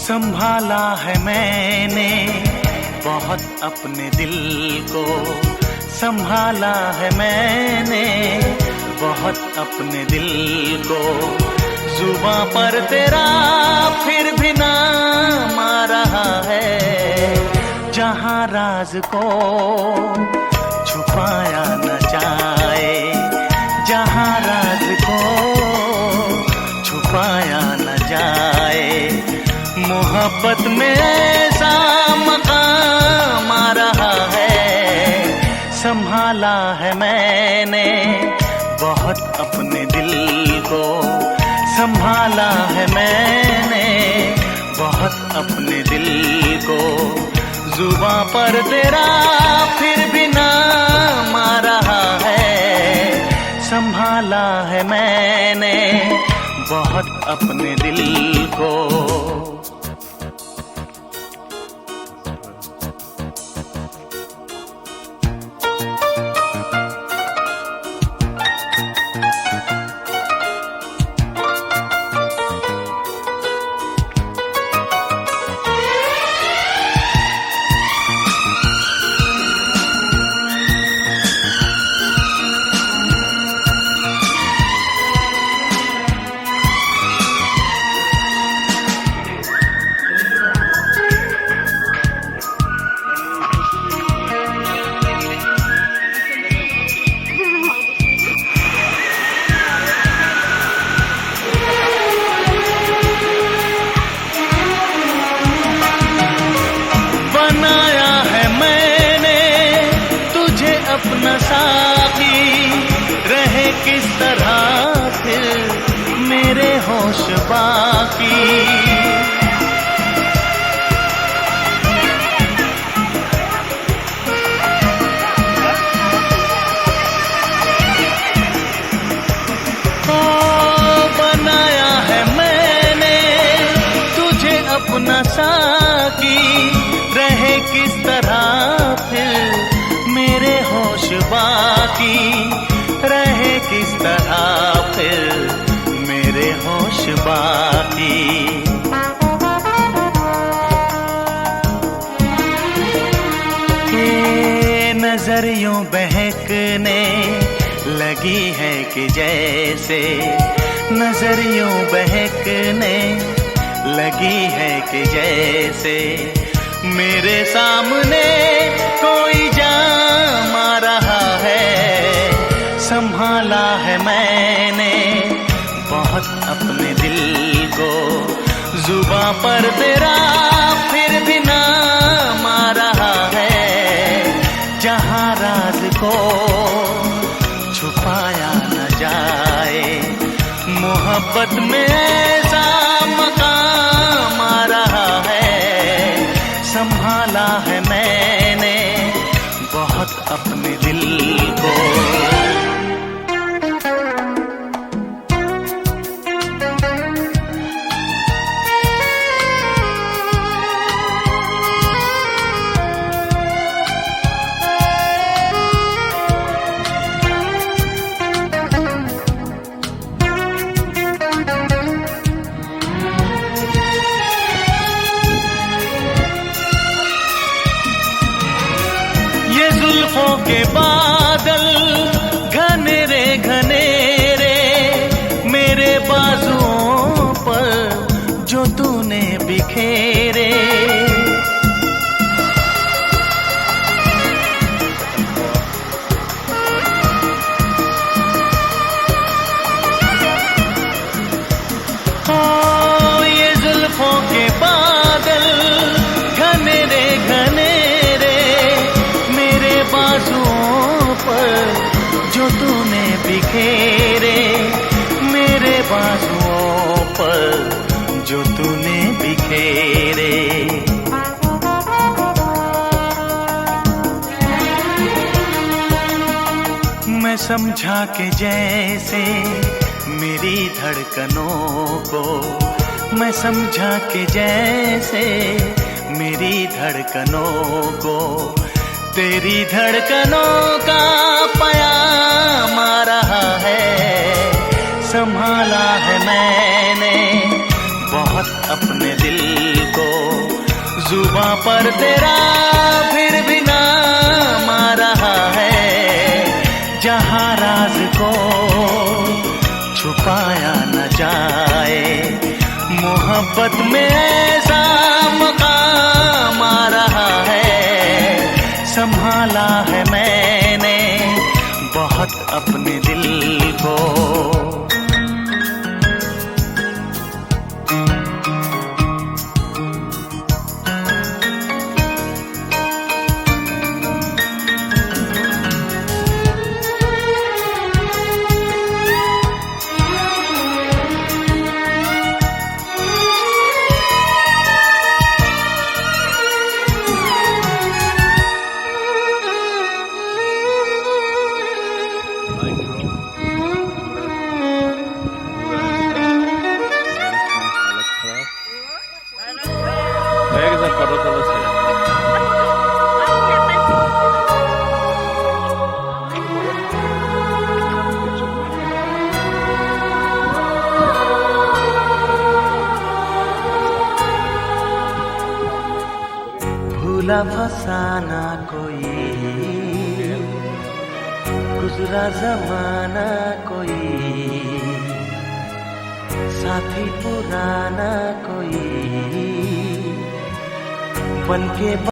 संभाला है मैंने बहुत अपने दिल को, संभाला है मैंने बहुत अपने दिल को। जुबां पर तेरा फिर भी नाम आ रहा है, जहां राज को छुपाया न जाए, जहां राज को छुपाया न जाए। मोहब्बत में ऐसा मकाम आ रहा है, संभाला है मैंने बहुत अपने दिल को, संभाला है मैंने बहुत अपने दिल को। जुबां पर तेरा फिर भी नाम आ रहा है, संभाला है मैंने बहुत अपने दिल को। अपना साथी रहे किस तरह फिर मेरे होश बाकी। ओ बनाया है मैंने तुझे अपना साथी, रहे किस तरह फिर मेरे होश बाकी, रहे किस तरह फिर मेरे होश बाकी। ये नजर यूं बहकने लगी है कि जैसे, नजर यूं बहकने लगी है कि जैसे मेरे सामने कोई जाम आ रहा है। संभाला है मैंने बहुत अपने दिल को, जुबां पर तेरा फिर भी नाम आ रहा है, जहां राज को छुपाया न जाए। मोहब्बत में ऐसा मकाम आ रहा है, संभाला है मैंने बहुत अपने दिल को। जुल्फों के बादल घनेरे घनेरे मेरे बाजुओं पर जो तूने बिखेरे, समझा के जैसे मेरी धड़कनों को, मैं समझा के जैसे मेरी धड़कनों को, तेरी धड़कनों का पयाम आ रहा है। संभाला है मैंने बहुत अपने दिल को, जुबां पर तेरा फिर भी नाम आ रहा है। जहां राज को छुपाया न जाए, मोहब्बत में ऐसा मकाम आ रहा है। संभाला है मैंने बहुत अपने दिल को। भूला फसाना कोई, गुजरा जमाना कोई, साथी पुराना कोई, बनके